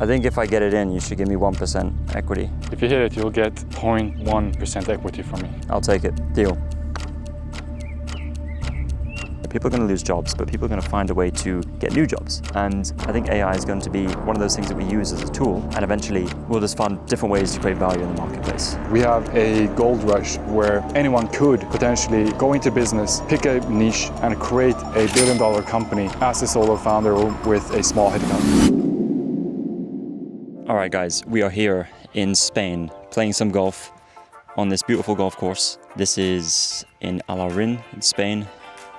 I think if I get it in, you should give me 1% equity. If you hit it, you'll get 0.1% equity from me. I'll take it. Deal. People are going to lose jobs, but people are going to find a way to get new jobs. And I think AI is going to be one of those things that we use as a tool, and eventually we'll just find different ways to create value in the marketplace. We have a gold rush where anyone could potentially go into business, pick a niche, and create a billion-dollar company as a solo founder with a small headcount. All right, guys, we are here in Spain playing some golf on this beautiful golf course. This is in Alarin in Spain.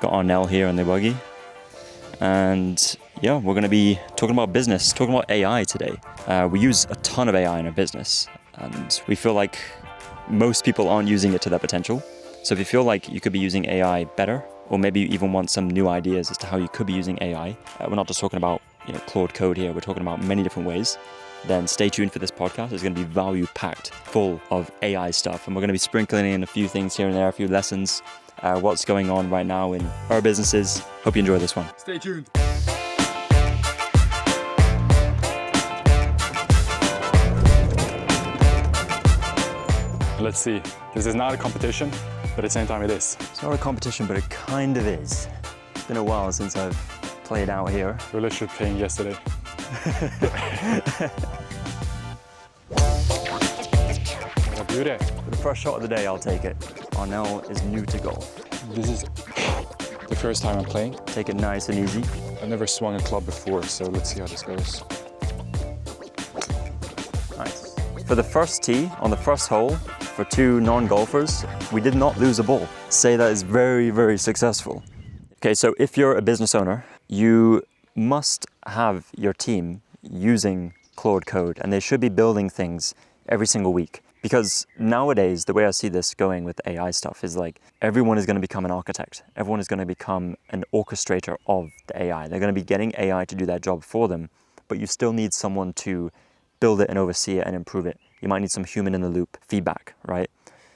Got Arnell here in the buggy. And yeah, we're going to be talking about business, talking about AI today. We use a ton of AI in our business, and we feel like most people aren't using it to their potential. So if you feel like you could be using AI better, or maybe you even want some new ideas as to how you could be using AI, we're not just talking about Claude Code here, we're talking about many different ways, then stay tuned for this podcast. It's going to be value-packed, full of AI stuff, and we're going to be sprinkling in a few things here and there, a few lessons, what's going on right now in our businesses. Hope you enjoy this one. Stay tuned. Let's see. This is not a competition, but at the same time it is. It's not a competition, but it kind of is. It's been a while since I've played out here. We were literally playing yesterday. What a beauty. For the first shot of the day, I'll take it. Arnell is new to golf. This is the first time I'm playing. Take it nice and easy. I've never swung a club before, so let's see how this goes. Nice. For the first tee, on the first hole, for two non-golfers, we did not lose a ball. Say that is very, very successful. Okay, so if you're a business owner, you must have your team using Claude Code, and they should be building things every single week. Because nowadays, the way I see this going with the AI stuff is like everyone is going to become an architect. Everyone is going to become an orchestrator of the AI. They're going to be getting AI to do that job for them, but you still need someone to build it and oversee it and improve it. You might need some human in the loop feedback, right?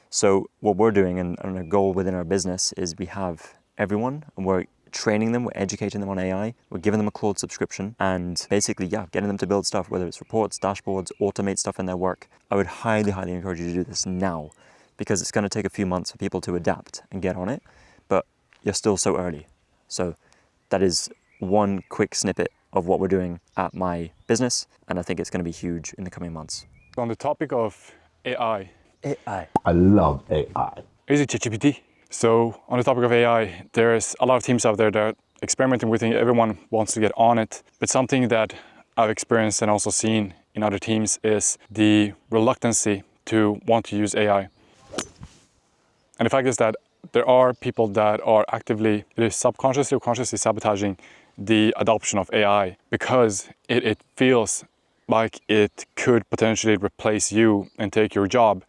So what we're doing and our goal within our business is we have everyone and we're training them, we're educating them on AI, we're giving them a Claude subscription and basically, getting them to build stuff, whether it's reports, dashboards, automate stuff in their work. I would highly, highly encourage you to do this now because it's going to take a few months for people to adapt and get on it, but you're still so early. So that is one quick snippet of what we're doing at my business, and I think it's going to be huge in the coming months. On the topic of AI. AI. I love AI. Is it ChatGPT? So on the topic of AI, there's a lot of teams out there that are experimenting with it. Everyone wants to get on it. But something that I've experienced and also seen in other teams is the reluctancy to want to use AI. And the fact is that there are people that are actively, either subconsciously or consciously sabotaging the adoption of AI because it feels like it could potentially replace you and take your job.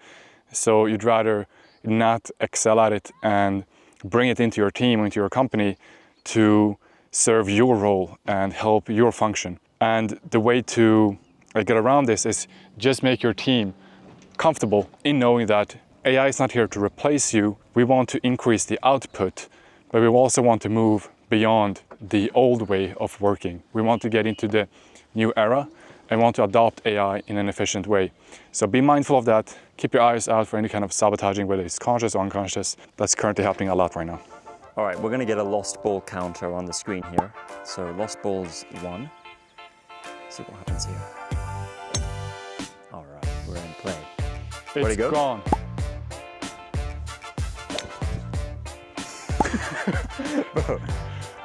So you'd rather not excel at it and bring it into your team, into your company to serve your role and help your function. And the way to get around this is just make your team comfortable in knowing that AI is not here to replace you. We want to increase the output, but we also want to move beyond the old way of working. We want to get into the new era and want to adopt AI in an efficient way. So be mindful of that. Keep your eyes out for any kind of sabotaging, whether it's conscious or unconscious. That's currently happening a lot right now. All right, we're going to get a lost ball counter on the screen here. So lost balls 1. See what happens here. All right, we're in play. Where'd it go? Gone.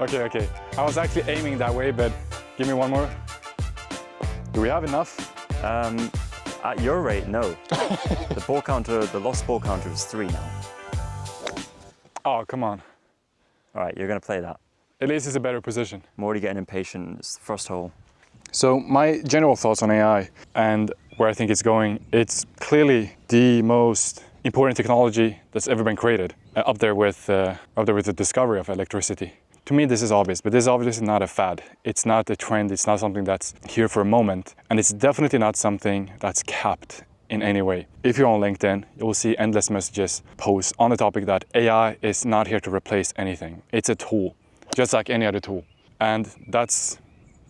Okay. I was actually aiming that way, but give me one more. Do we have enough? At your rate, no. The ball counter, the lost ball counter is 3 now. Oh, come on. All right, you're going to play that. At least it's a better position. I'm already getting impatient. It's the first hole. So my general thoughts on AI and where I think it's going, it's clearly the most important technology that's ever been created, up there with the discovery of electricity. To me, this is obvious, but this is obviously not a fad. It's not a trend. It's not something that's here for a moment. And it's definitely not something that's capped in any way. If you're on LinkedIn, you will see endless messages, posts on the topic that AI is not here to replace anything. It's a tool, just like any other tool. And that's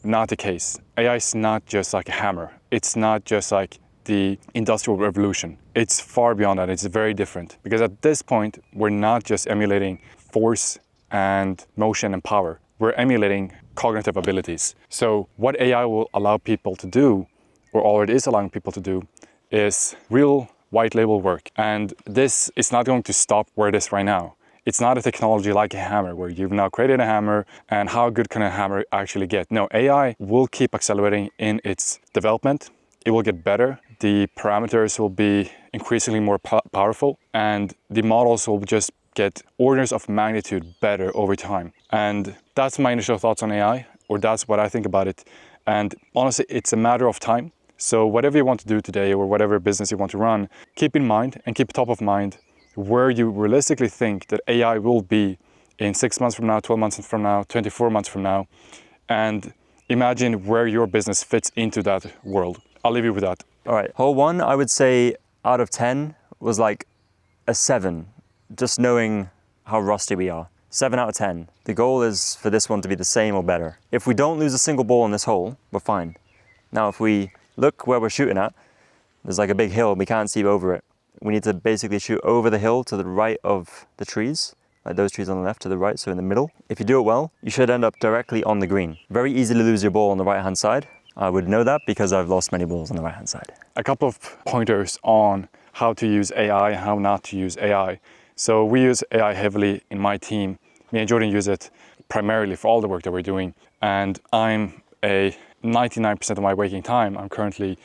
not the case. AI is not just like a hammer. It's not just like the Industrial Revolution. It's far beyond that. It's very different, because at this point, we're not just emulating force and motion and power. We're emulating cognitive abilities. So what AI will allow people to do, or already is allowing people to do, is real white label work. And this is not going to stop where it is right now. It's not a technology like a hammer, where you've now created a hammer, and how good can a hammer actually get? No, AI will keep accelerating in its development. It will get better. The parameters will be increasingly more powerful, and the models will just get orders of magnitude better over time. And that's my initial thoughts on AI, or that's what I think about it. And honestly, it's a matter of time. So whatever you want to do today, or whatever business you want to run, keep in mind and keep top of mind where you realistically think that AI will be in 6 months from now, 12 months from now, 24 months from now, and imagine where your business fits into that world. I'll leave you with that. All right, hole 1, I would say out of 10 was like a 7, just knowing how rusty we are. 7 out of 10. The goal is for this one to be the same or better. If we don't lose a single ball in this hole, we're fine. Now, if we look where we're shooting at, there's like a big hill, we can't see over it. We need to basically shoot over the hill to the right of the trees, like those trees on the left to the right, so in the middle. If you do it well, you should end up directly on the green. Very easy to lose your ball on the right-hand side. I would know that because I've lost many balls on the right-hand side. A couple of pointers on how to use AI and how not to use AI. So we use AI heavily in my team. Me and Jordan use it primarily for all the work that we're doing. And I'm 99% of my waking time, I'm currently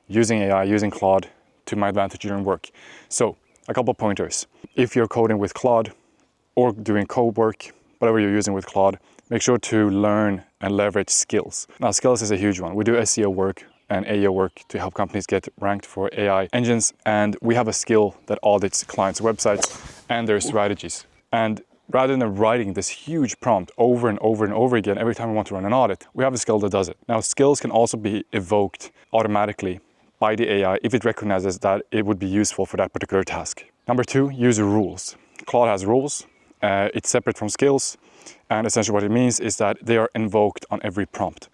using AI, using Claude to my advantage during work. So a couple of pointers. If you're coding with Claude or doing code work, whatever you're using with Claude, make sure to learn and leverage skills. Now, skills is a huge one. We do SEO work and AEO work to help companies get ranked for AI engines. And we have a skill that audits clients' websites and their strategies. And rather than writing this huge prompt over and over and over again every time we want to run an audit, we have a skill that does it. Now, skills can also be evoked automatically by the AI if it recognizes that it would be useful for that particular task. Number 2, use rules. Claude has rules. It's separate from skills. And essentially what it means is that they are invoked on every prompt.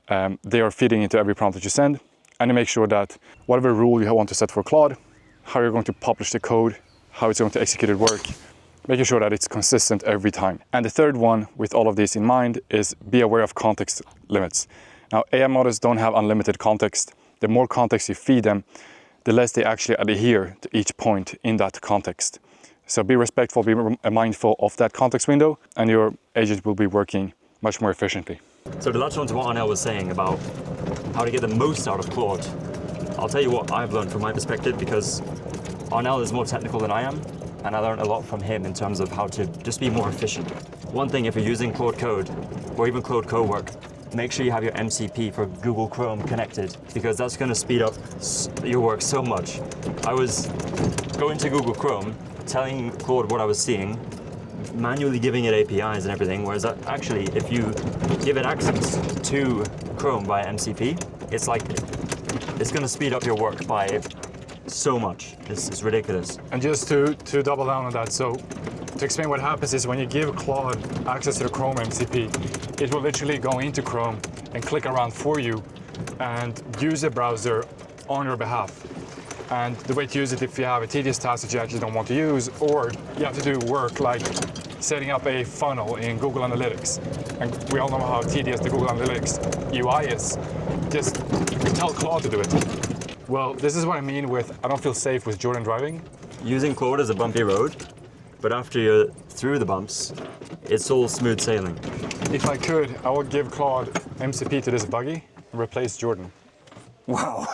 They are feeding into every prompt that you send. And you make sure that whatever rule you want to set for Claude, how you're going to publish the code, how it's going to execute it work, making sure that it's consistent every time. And the third one, with all of these in mind, is be aware of context limits. Now, AI models don't have unlimited context. The more context you feed them, the less they actually adhere to each point in that context. So be respectful, be mindful of that context window, and your agent will be working much more efficiently. So to latch on to what Arnell was saying about how to get the most out of Claude, I'll tell you what I've learned from my perspective, because Arnell is more technical than I am, and I learned a lot from him in terms of how to just be more efficient. One thing, if you're using Claude Code, or even Claude Cowork, make sure you have your MCP for Google Chrome connected, because that's going to speed up your work so much. I was going to Google Chrome, telling Claude what I was seeing, manually giving it APIs and everything, whereas actually if you give it access to Chrome via MCP, it's going to speed up your work by so much. It's ridiculous. And just to double down on that, so to explain what happens is when you give Claude access to the Chrome MCP, it will literally go into Chrome and click around for you and use the browser on your behalf. And the way to use it, if you have a tedious task that you actually don't want to use, or you have to do work like setting up a funnel in Google Analytics, and we all know how tedious the Google Analytics UI is, just tell Claude to do it. Well, this is what I mean with I don't feel safe with Jordan driving. Using Claude is a bumpy road, but after you're through the bumps, it's all smooth sailing. If I could, I would give Claude MCP to this buggy and replace Jordan. Wow.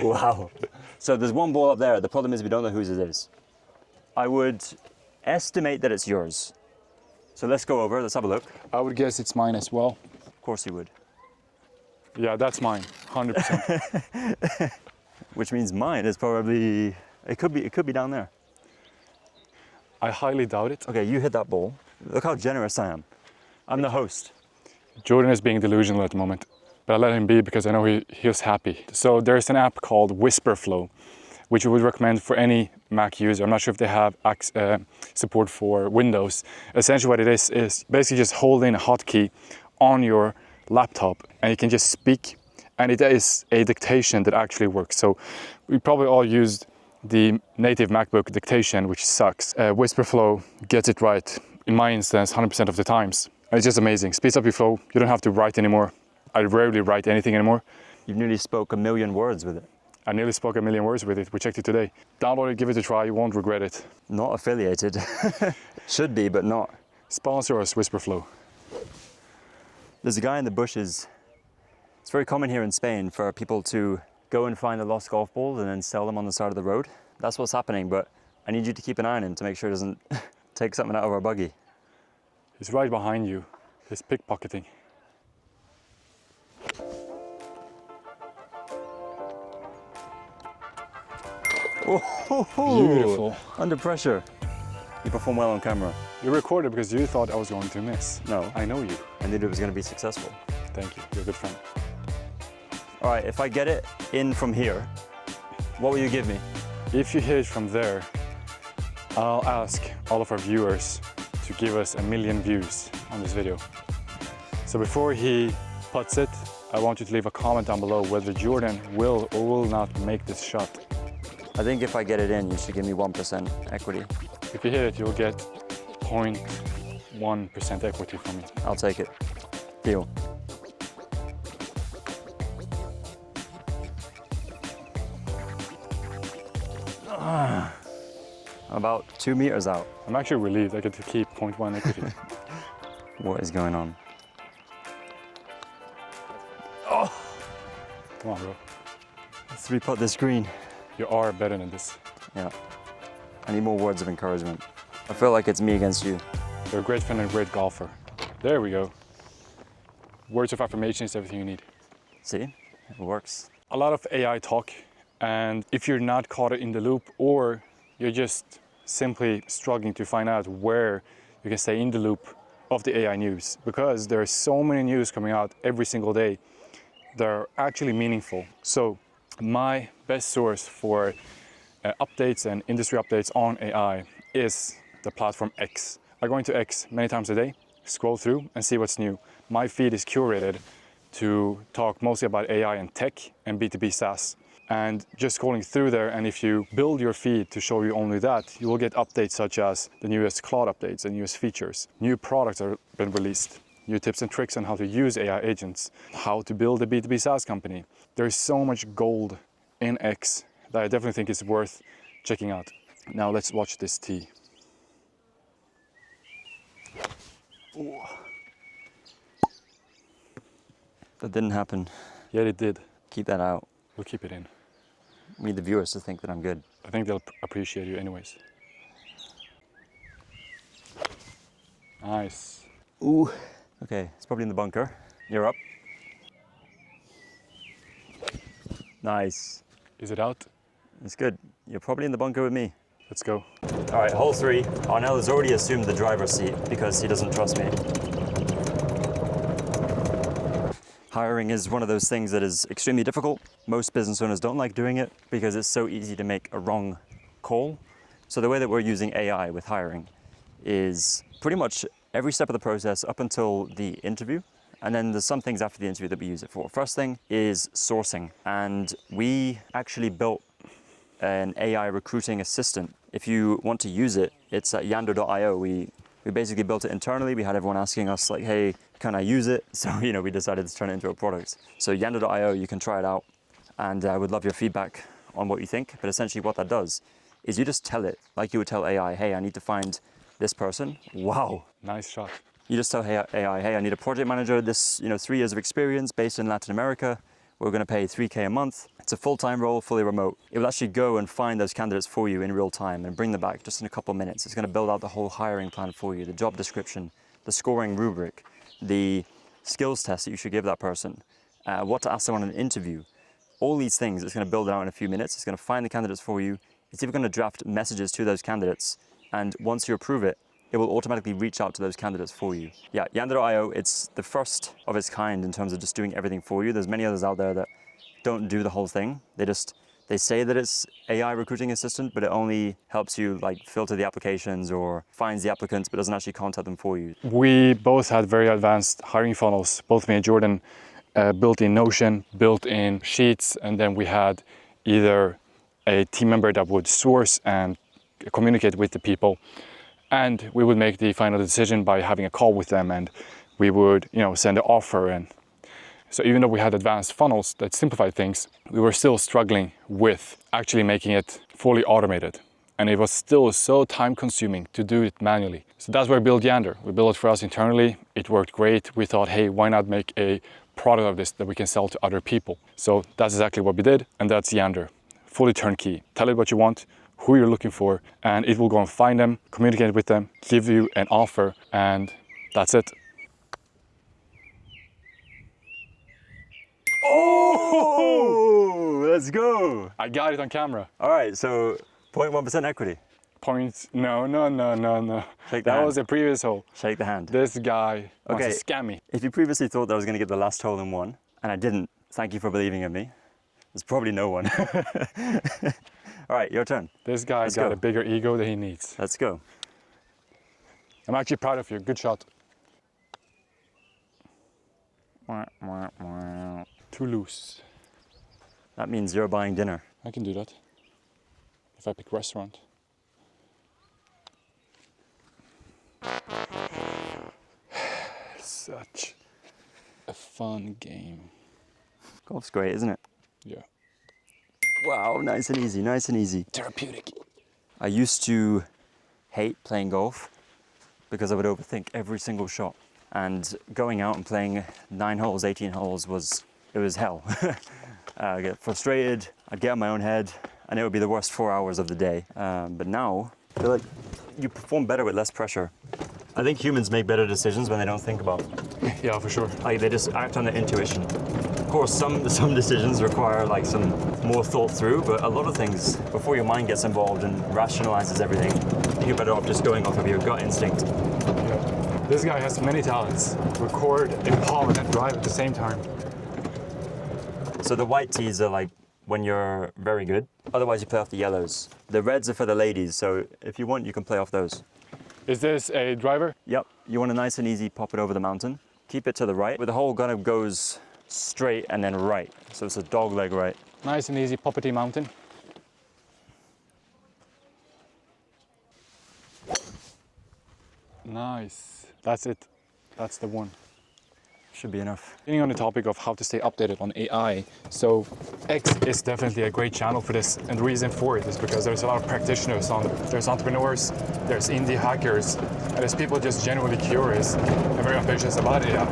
Wow. So there's one ball up there. The problem is we don't know whose it is. I would estimate that it's yours. So let's go over, let's have a look. I would guess it's mine as well. Of course you would. Yeah, that's mine, 100%. Which means mine is probably, it could be down there. I highly doubt it. Okay, you hit that ball. Look how generous I am. I'm the host. Jordan is being delusional at the moment, but I let him be because I know he was happy. So there's an app called Whisperflow, which we would recommend for any Mac user. I'm not sure if they have support for Windows. Essentially what it is basically just holding a hotkey on your laptop and you can just speak, and it is a dictation that actually works. So we probably all used the native MacBook dictation, which sucks. Whisperflow gets it right, in my instance, 100% of the times. And it's just amazing. Speeds up your flow. You don't have to write anymore. I rarely write anything anymore. You've nearly spoke 1 million words with it. I nearly spoke 1 million words with it. We checked it today. Download it, give it a try. You won't regret it. Not affiliated. Should be, but not. Sponsor us, Whisperflow. There's a guy in the bushes. It's very common here in Spain for people to go and find the lost golf balls and then sell them on the side of the road. That's what's happening, but I need you to keep an eye on him to make sure he doesn't take something out of our buggy. He's right behind you. He's pickpocketing. Oh, beautiful. Under pressure. You perform well on camera. You recorded because you thought I was going to miss. No. I know you. I knew it was going to be successful. Thank you. You're a good friend. All right, if I get it in from here, what will you give me? If you hit it from there, I'll ask all of our viewers to give us 1 million views on this video. So before he puts it, I want you to leave a comment down below whether Jordan will or will not make this shot. I think if I get it in, you should give me 1% equity. If you hit it, you'll get 0.1% equity from me. I'll take it. Deal. About 2 meters out. I'm actually relieved I get to keep 0.1 equity. What is going on? Oh! Come on, bro. Let's re-putt this green. You are better than this. Yeah. I need more words of encouragement. I feel like it's me against you. You're a great friend and a great golfer. There we go. Words of affirmation is everything you need. See? It works. A lot of AI talk, and if you're not caught in the loop, or you're just simply struggling to find out where you can stay in the loop of the AI news, because there are so many news coming out every single day that are actually meaningful. So my best source for updates and industry updates on AI is the platform X. I go into X many times a day, scroll through and see what's new. My feed is curated to talk mostly about AI and tech and B2B SaaS. And just scrolling through there, and if you build your feed to show you only that, you will get updates such as the newest cloud updates and newest features. New products are been released, new tips and tricks on how to use AI agents, how to build a B2B SaaS company. There is so much gold in X that I definitely think is worth checking out. Now let's watch this tee. Ooh. That didn't happen. Yeah, it did. Keep that out. We'll keep it in. We need the viewers to think that I'm good. I think they'll appreciate you anyways. Nice. Ooh. Okay, it's probably in the bunker. You're up. Nice. Is it out? It's good. You're probably in the bunker with me. Let's go. All right, hole 3. Arnell has already assumed the driver's seat because he doesn't trust me. Hiring is one of those things that is extremely difficult. Most business owners don't like doing it because it's so easy to make a wrong call. So the way that we're using AI with hiring is pretty much every step of the process up until the interview. And then there's some things after the interview that we use it for. First thing is sourcing. And we actually built an AI recruiting assistant. If you want to use it, it's at yando.io. We basically built it internally. We had everyone asking us like, hey, can I use it? So, we decided to turn it into a product. So yando.io, you can try it out. And I would love your feedback on what you think. But essentially what that does is you just tell it, like you would tell AI, hey, I need to find this person. Wow. Nice shot. You just tell AI, hey, I need a project manager, this, 3 years of experience based in Latin America. We're going to pay $3K a month. It's a full-time role, fully remote. It will actually go and find those candidates for you in real time and bring them back just in a couple of minutes. It's going to build out the whole hiring plan for you, the job description, the scoring rubric, the skills test that you should give that person, what to ask them on an interview. All these things, it's going to build it out in a few minutes. It's going to find the candidates for you. It's even going to draft messages to those candidates. And once you approve it, it will automatically reach out to those candidates for you. Yeah, Yando.io, it's the first of its kind in terms of just doing everything for you. There's many others out there that don't do the whole thing. They just They say that it's AI recruiting assistant, but it only helps you like filter the applications or finds the applicants, but doesn't actually contact them for you. We both had very advanced hiring funnels. Both me and Jordan built in Notion, built in Sheets, and then we had either a team member that would source and communicate with the people, and we would make the final decision by having a call with them, and we would, send an offer. And so even though we had advanced funnels that simplified things, we were still struggling with actually making it fully automated. And it was still so time consuming to do it manually. So that's why we built Yander. We built it for us internally. It worked great. We thought, hey, why not make a product of this that we can sell to other people? So that's exactly what we did. And that's Yander, fully turnkey. Tell it what you want, who you're looking for, and it will go and find them, communicate with them, give you an offer, and that's it. Oh, let's go. I got it on camera. All right, so 0.1% equity. Points, no. Shake the That hand. was the previous hole. Shake the hand. This guy wants Okay. to scam me. If you previously thought that I was going to get the last hole in one, and I didn't, thank you for believing in me. There's probably no one. All right, your turn. This guy's got a bigger ego than he needs. Let's go. I'm actually proud of you. Good shot. Too loose. That means you're buying dinner. I can do that. If I pick restaurant. Such a fun game. Golf's great, isn't it? Yeah. Wow, nice and easy, nice and easy. Therapeutic. I used to hate playing golf because I would overthink every single shot. And going out and playing 9 holes, 18 holes was hell. I'd get frustrated, I'd get in my own head, and it would be the worst 4 hours of the day. But now, I feel like you perform better with less pressure. I think humans make better decisions when they don't think about it. Yeah, for sure. Like they just act on their intuition. Of course, some decisions require like some more thought through, but a lot of things, before your mind gets involved and rationalizes everything, you're better off just going off of your gut instinct. Yeah. This guy has many talents. Record, implement, and drive at the same time. So the white tees are like when you're very good. Otherwise, you play off the yellows. The reds are for the ladies, so if you want, you can play off those. Is this a driver? Yep, you want a nice and easy pop it over the mountain. Keep it to the right, but the hole kind of goes straight and then right. So it's a dog leg right. Nice and easy, poppity mountain. Nice. That's it. That's the one. Should be enough. Getting on the topic of how to stay updated on AI. So X is definitely a great channel for this, and the reason for it is because there's a lot of practitioners on there. There's entrepreneurs, there's indie hackers, and there's people just genuinely curious and very ambitious about AI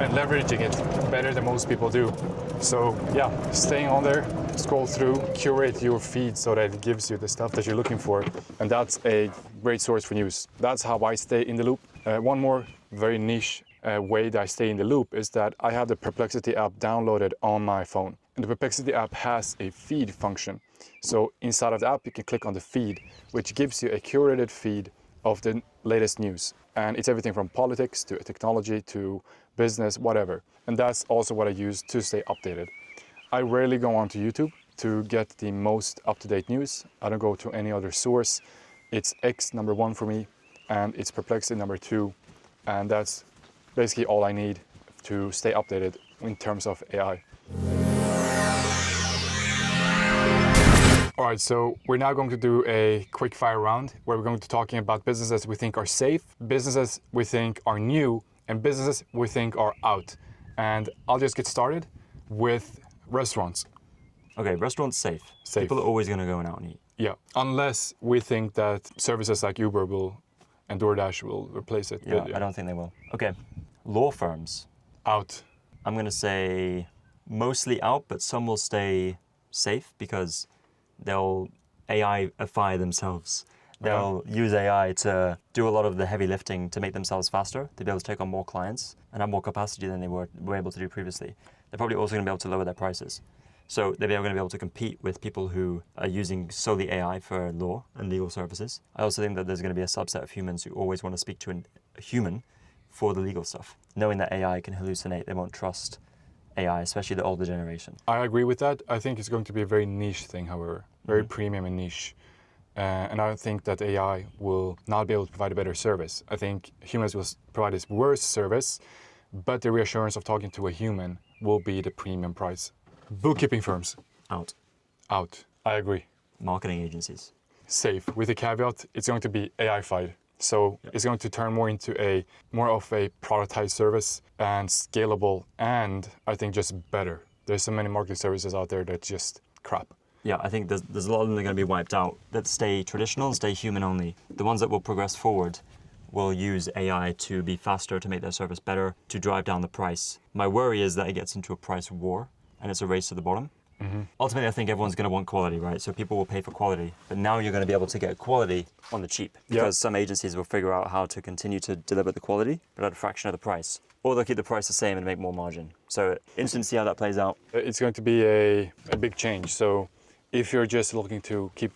and leveraging it better than most people do. So yeah, staying on there, scroll through, curate your feed so that it gives you the stuff that you're looking for, and that's a great source for news. That's how I stay in the loop. One more very niche way that I stay in the loop is that I have the Perplexity app downloaded on my phone. And the Perplexity app has a feed function. So inside of the app, you can click on the feed, which gives you a curated feed of the latest news. And it's everything from politics to technology to business, whatever. And that's also what I use to stay updated. I rarely go onto YouTube to get the most up-to-date news. I don't go to any other source. It's X #1 for me, and it's Perplexity #2. And that's basically all I need to stay updated in terms of AI. All right, so we're now going to do a quick fire round where we're going to be talking about businesses we think are safe, businesses we think are new, and businesses we think are out. And I'll just get started with restaurants. Okay, restaurants safe. Safe. People are always going to go out and eat. Yeah, unless we think that services like Uber and DoorDash will replace it. Yeah, But, I don't think they will. Okay, law firms. Out. I'm going to say mostly out, but some will stay safe because they'll AI-ify themselves. They'll use AI to do a lot of the heavy lifting to make themselves faster, to be able to take on more clients and have more capacity than they were able to do previously. They're probably also going to be able to lower their prices. So they're going to be able to compete with people who are using solely AI for law and legal services. I also think that there's going to be a subset of humans who always want to speak to a human for the legal stuff. Knowing that AI can hallucinate, they won't trust AI, especially the older generation. I agree with that. I think it's going to be a very niche thing, however, very premium and niche. And I don't think that AI will not be able to provide a better service. I think humans will provide this worse service, but the reassurance of talking to a human will be the premium price. Bookkeeping firms, Out. out. I agree. Marketing agencies. Safe, with the caveat, it's going to be AI-fied. So it's going to turn more into more of a productized service and scalable, and I think just better. There's so many marketing services out there that just crap. Yeah, I think there's a lot of them that are going to be wiped out that stay traditional, stay human only. The ones that will progress forward will use AI to be faster, to make their service better, to drive down the price. My worry is that it gets into a price war and it's a race to the bottom. Ultimately, I think everyone's going to want quality, right? So people will pay for quality. But now you're going to be able to get quality on the cheap because some agencies will figure out how to continue to deliver the quality, but at a fraction of the price. Or they'll keep the price the same and make more margin. So interesting to see how that plays out. It's going to be a big change. So if you're just looking to keep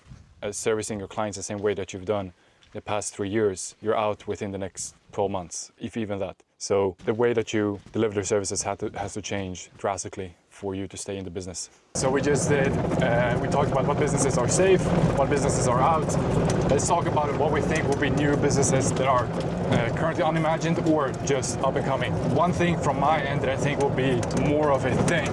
servicing your clients the same way that you've done the past 3 years, you're out within the next 12 months, if even that. So the way that you deliver their services has to change drastically for you to stay in the business. So we just did, we talked about what businesses are safe, what businesses are out. Let's talk about what we think will be new businesses that are currently unimagined or just up and coming. One thing from my end that I think will be more of a thing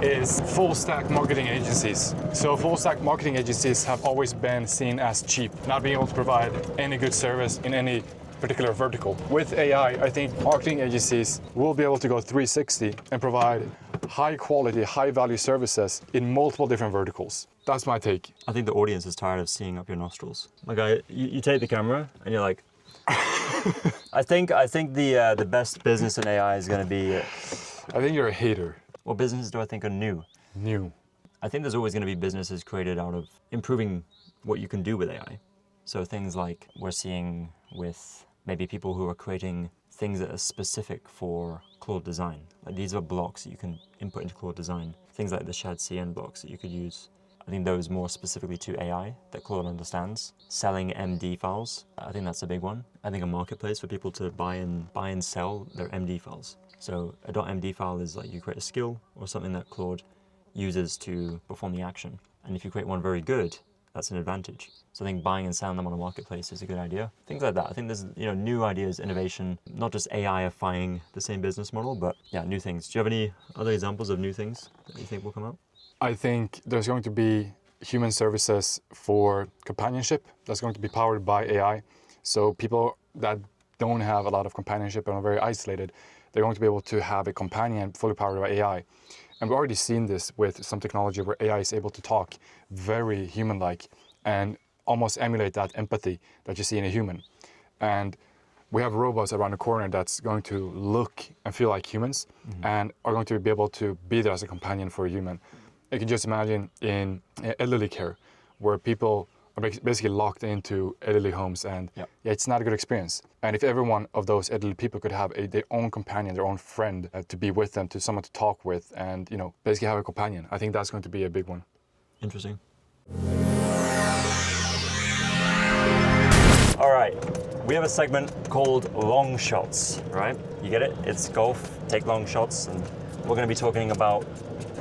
is full stack marketing agencies. So full stack marketing agencies have always been seen as cheap, not being able to provide any good service in any particular vertical. With AI, I think marketing agencies will be able to go 360 and provide high quality, high value services in multiple different verticals. That's my take. I think the audience is tired of seeing up your nostrils. Like you take the camera and you're like, I think the best business in AI is going to be. I think you're a hater. What businesses do I think are new? New. I think there's always going to be businesses created out of improving what you can do with AI. So things like we're seeing with maybe people who are creating things that are specific for Claude Design. Like these are blocks that you can input into Claude Design. Things like the shared CN blocks that you could use. I think those more specifically to AI that Claude understands. Selling MD files, I think that's a big one. I think a marketplace for people to buy and sell their MD files. So a .md file is like you create a skill or something that Claude uses to perform the action. And if you create one very good, that's an advantage. So I think buying and selling them on a marketplace is a good idea. Things like that. I think there's new ideas, innovation, not just AI-ifying the same business model, but yeah, new things. Do you have any other examples of new things that you think will come out? I think there's going to be human services for companionship that's going to be powered by AI. So people that don't have a lot of companionship and are very isolated, they're going to be able to have a companion fully powered by AI. And we've already seen this with some technology where AI is able to talk very human-like and almost emulate that empathy that you see in a human. And we have robots around the corner that's going to look and feel like humans and are going to be able to be there as a companion for a human. You can just imagine in elderly care where people are basically locked into elderly homes and it's not a good experience. And if every one of those elderly people could have their own companion, their own friend to be with them, to someone to talk with and basically have a companion, I think that's going to be a big one. Interesting. All right, we have a segment called long shots, right? You get it? It's golf, take long shots, and we're going to be talking about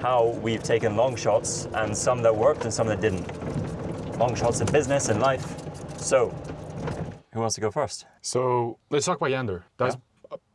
how we've taken long shots and some that worked and some that didn't. Long shots in business and life. So, who wants to go first? So let's talk about Yander. That's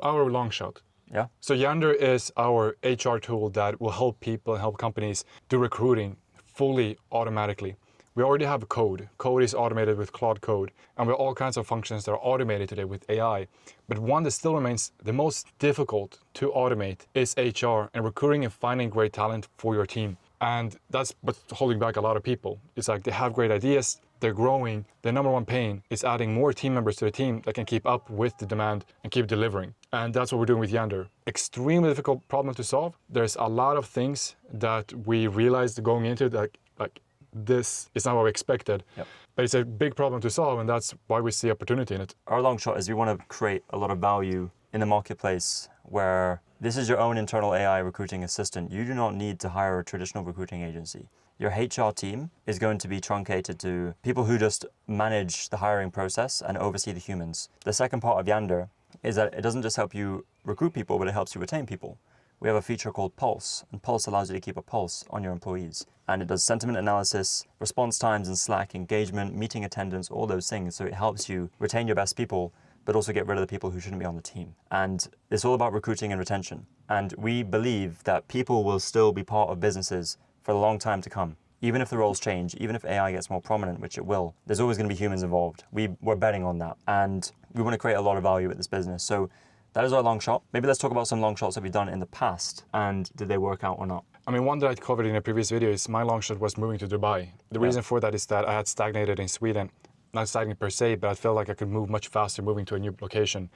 our long shot. Yeah. So Yander is our HR tool that will help people and help companies do recruiting fully automatically. We already have code. Code is automated with Claude Code, and we have all kinds of functions that are automated today with AI. But one that still remains the most difficult to automate is HR and recruiting and finding great talent for your team. And that's what's holding back a lot of people. It's like they have great ideas, they're growing. Their number one pain is adding more team members to the team that can keep up with the demand and keep delivering. And that's what we're doing with Yander. Extremely difficult problem to solve. There's a lot of things that we realized going into that, like this is not what we expected. But it's a big problem to solve, and that's why we see opportunity in it. Our long shot is we want to create a lot of value in the marketplace where this is your own internal AI recruiting assistant. You do not need to hire a traditional recruiting agency. Your HR team is going to be truncated to people who just manage the hiring process and oversee the humans. The second part of Yander is that it doesn't just help you recruit people, but it helps you retain people. we have a feature called Pulse, and Pulse allows you to keep a pulse on your employees. And it does sentiment analysis, response times in Slack, engagement, meeting attendance, all those things. So it helps you retain your best people, but also get rid of the people who shouldn't be on the team. And it's all about recruiting and retention. And we believe that people will still be part of businesses for a long time to come. Even if the roles change, even if AI gets more prominent, which it will, there's always going to be humans involved. We're betting on that. And we want to create a lot of value with this business. So that is our long shot. Maybe let's talk about some long shots that we've done in the past, and did they work out or not? I mean, one that I covered in a previous video is my long shot was moving to Dubai. The reason for that is that I had stagnated in Sweden. Not stagnated per se, but I felt like I could move much faster moving to a new location.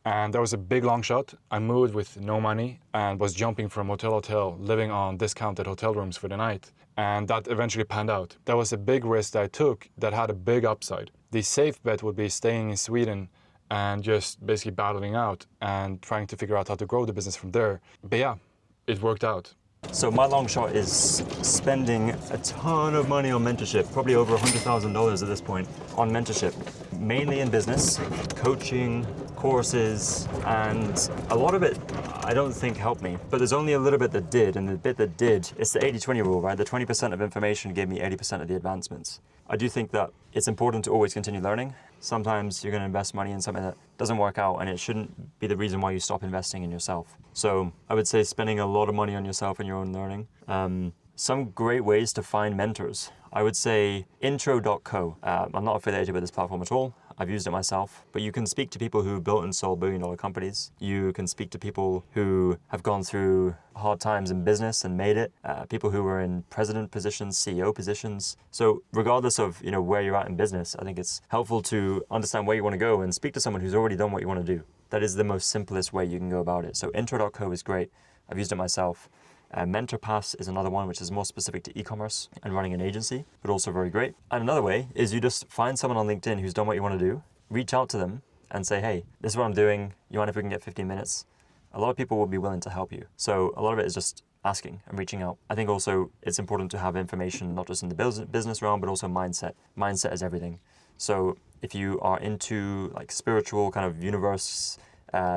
And that was a big long shot. I moved with no money and was jumping from hotel to hotel, living on discounted hotel rooms for the night. And that eventually panned out. That was a big risk that I took that had a big upside. The safe bet would be staying in Sweden and just basically battling out and trying to figure out how to grow the business from there. But yeah, it worked out. So my long shot is spending a ton of money on mentorship, probably over $100,000 at this point on mentorship, mainly in business, coaching, courses, and a lot of it I don't think helped me, but there's only a little bit that did, and the bit that did, it's the 80-20 rule, right? The 20% of information gave me 80% of the advancements. I do think that it's important to always continue learning. Sometimes you're going to invest money in something that doesn't work out, and it shouldn't be the reason why you stop investing in yourself. So I would say spending a lot of money on yourself and your own learning. Some great ways to find mentors. I would say intro.co. I'm not affiliated with this platform at all. I've used it myself, but you can speak to people who built and sold billion-dollar companies. You can speak to people who have gone through hard times in business and made it, people who were in president positions, CEO positions. So regardless of where you're at in business, I think it's helpful to understand where you want to go and speak to someone who's already done what you want to do. That is the most simplest way you can go about it. So intro.co is great. I've used it myself. MentorPass is another one which is more specific to e-commerce and running an agency, but also very great. And another way is you just find someone on LinkedIn who's done what you want to do, reach out to them and say, hey, this is what I'm doing. You mind if we can get 15 minutes? A lot of people will be willing to help you. So a lot of it is just asking and reaching out. I think also it's important to have information, not just in the business realm, but also mindset. Mindset is everything. So if you are into like spiritual kind of universe,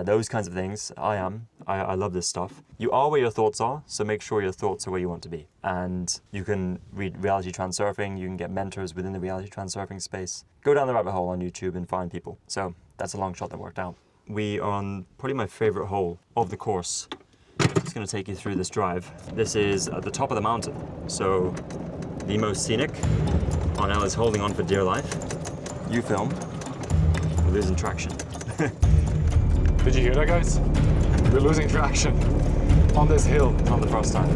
those kinds of things, I love this stuff. You are where your thoughts are, so make sure your thoughts are where you want to be. And you can read reality transurfing, you can get mentors within the reality transurfing space. Go down the rabbit hole on YouTube and find people. So that's a long shot that worked out. We are on probably my favorite hole of the course. Just gonna take you through this drive. This is at the top of the mountain. So the most scenic. Arnell is holding on for dear life. You film, we're losing traction. Did you hear that, guys? We're losing traction on this hill. Not the first time.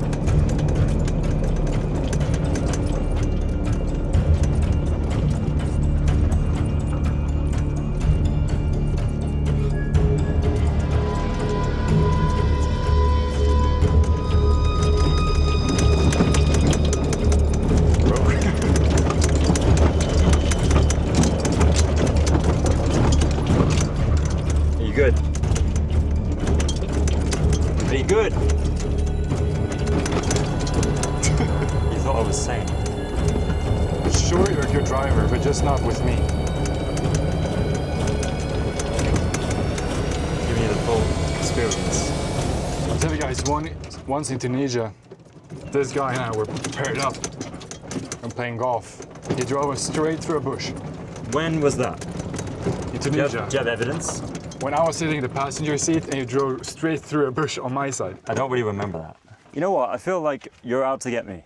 Are you good? Pretty good. You thought I was sane. Sure, you're a good driver, but just not with me. Giving you the full experience. I'll tell you guys, once in Tunisia, this guy and I were paired up and playing golf. He drove us straight through a bush. When was that? In Tunisia. Do you have evidence? When I was sitting in the passenger seat and he drove straight through a bush on my side. I don't really remember that. You know what? I feel like you're out to get me.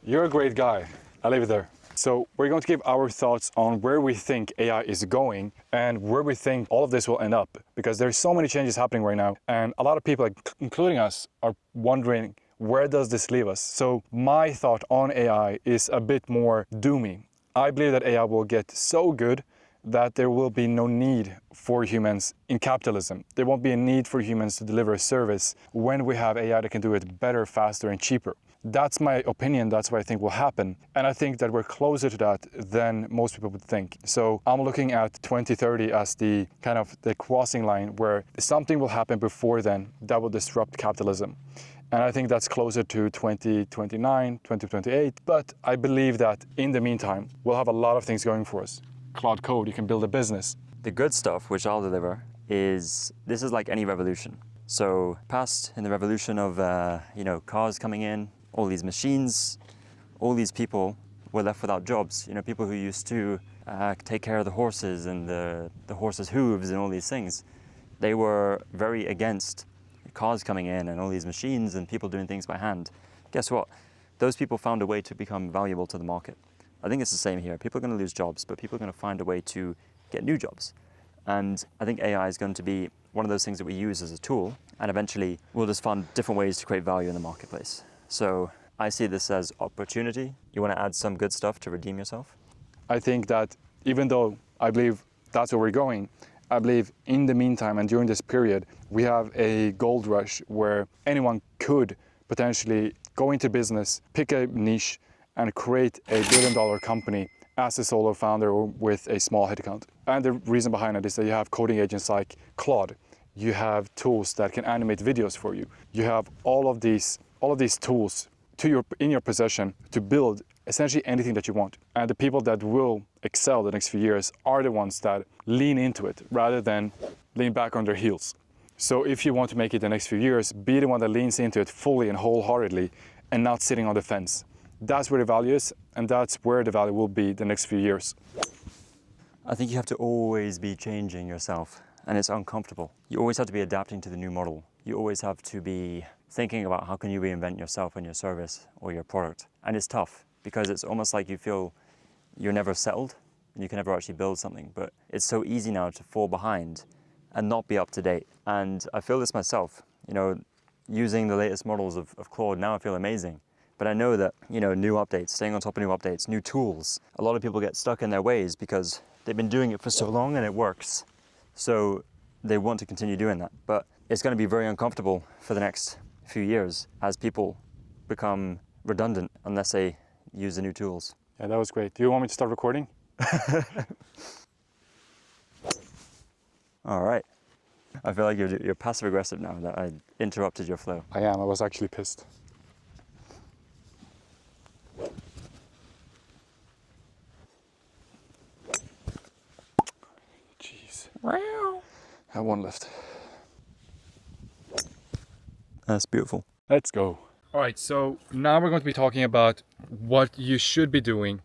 You're a great guy. I'll leave it there. So we're going to give our thoughts on where we think AI is going and where we think all of this will end up, because there's so many changes happening right now. And a lot of people, including us, are wondering, where does this leave us? So my thought on AI is a bit more doomy. I believe that AI will get so good that there will be no need for humans in capitalism. There won't be a need for humans to deliver a service when we have AI that can do it better, faster, and cheaper. That's my opinion. That's what I think will happen. And I think that we're closer to that than most people would think. So I'm looking at 2030 as the kind of the crossing line where something will happen before then that will disrupt capitalism. And I think that's closer to 2029, 2028. But I believe that in the meantime, we'll have a lot of things going for us. Cloud code, you can build a business. The good stuff, which I'll deliver, is this is like any revolution. So past in the revolution of cars coming in, all these machines, all these people were left without jobs. People who used to take care of the horses and the horses' hooves and all these things. They were very against cars coming in and all these machines and people doing things by hand. Guess what? Those people found a way to become valuable to the market. I think it's the same here. People are going to lose jobs, but people are going to find a way to get new jobs. And I think AI is going to be one of those things that we use as a tool, and eventually we'll just find different ways to create value in the marketplace. So I see this as opportunity. You want to add some good stuff to redeem yourself? I think that even though I believe that's where we're going, I believe in the meantime and during this period, we have a gold rush where anyone could potentially go into business, pick a niche, and create a billion-dollar company as a solo founder or with a small headcount. And the reason behind it is that you have coding agents like Claude. You have tools that can animate videos for you. You have all of these tools in your possession to build essentially anything that you want. And the people that will excel the next few years are the ones that lean into it rather than lean back on their heels. So if you want to make it the next few years, be the one that leans into it fully and wholeheartedly and not sitting on the fence. That's where the value is, and that's where the value will be the next few years. I think you have to always be changing yourself, and it's uncomfortable. You always have to be adapting to the new model. You always have to be thinking about how can you reinvent yourself and your service or your product. And it's tough because it's almost like you feel you're never settled and you can never actually build something. But it's so easy now to fall behind and not be up to date. And I feel this myself, using the latest models of Claude, now I feel amazing. But I know that, new updates, staying on top of new updates, new tools, a lot of people get stuck in their ways because they've been doing it for so long and it works. So they want to continue doing that. But it's going to be very uncomfortable for the next few years as people become redundant unless they use the new tools. Yeah, that was great. Do you want me to start recording? All right. I feel like you're passive aggressive now that I interrupted your flow. I am. I was actually pissed. Jeez. I have one left. That's beautiful. Let's go. All right, so now we're going to be talking about what you should be doing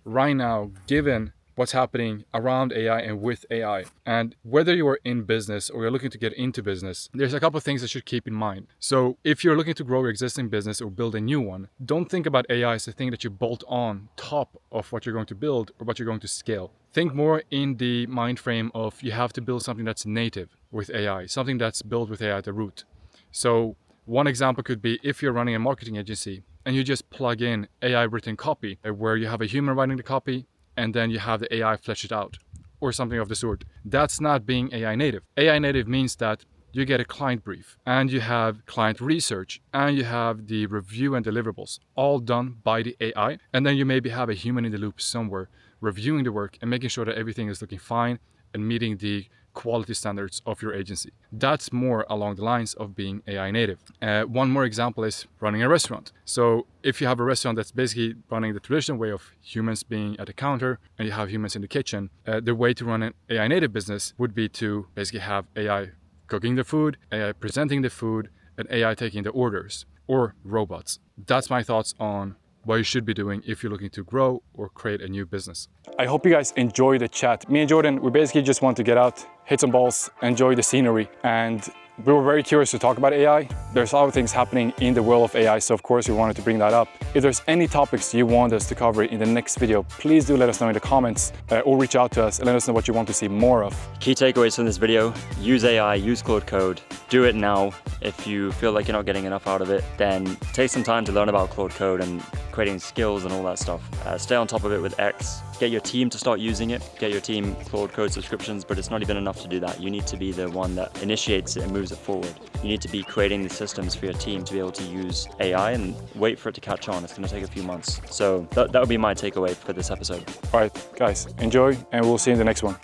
right now, given what's happening around AI and with AI. And whether you are in business or you're looking to get into business, there's a couple of things that you should keep in mind. So if you're looking to grow your existing business or build a new one, don't think about AI as a thing that you bolt on top of what you're going to build or what you're going to scale. Think more in the mind frame of you have to build something that's native with AI, something that's built with AI at the root. So one example could be if you're running a marketing agency and you just plug in AI written copy where you have a human writing the copy and then you have the AI flesh it out or something of the sort. That's not being AI native. AI native means that you get a client brief and you have client research and you have the review and deliverables all done by the AI. And then you maybe have a human in the loop somewhere reviewing the work and making sure that everything is looking fine and meeting the quality standards of your agency. That's more along the lines of being AI native. One more example is running a restaurant. So if you have a restaurant that's basically running the traditional way of humans being at the counter and you have humans in the kitchen, the way to run an AI native business would be to basically have AI cooking the food, AI presenting the food, and AI taking the orders, or robots. That's my thoughts on what you should be doing if you're looking to grow or create a new business. I hope you guys enjoy the chat. Me and Jordan, we basically just want to get out, hit some balls, enjoy the scenery. And we were very curious to talk about AI. There's a lot of things happening in the world of AI, so of course we wanted to bring that up. If there's any topics you want us to cover in the next video, please do let us know in the comments or reach out to us and let us know what you want to see more of. Key takeaways from this video: use AI, use Claude Code, do it now. If you feel like you're not getting enough out of it, then take some time to learn about Claude Code and creating skills and all that stuff. Stay on top of it with X. Get your team to start using it. Get your team Claude Code subscriptions, but it's not even enough to do that. You need to be the one that initiates it and moves it forward. You need to be creating the systems for your team to be able to use AI and wait for it to catch on. It's going to take a few months. So that would be my takeaway for this episode. All right, guys, enjoy, and we'll see you in the next one.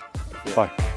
Bye.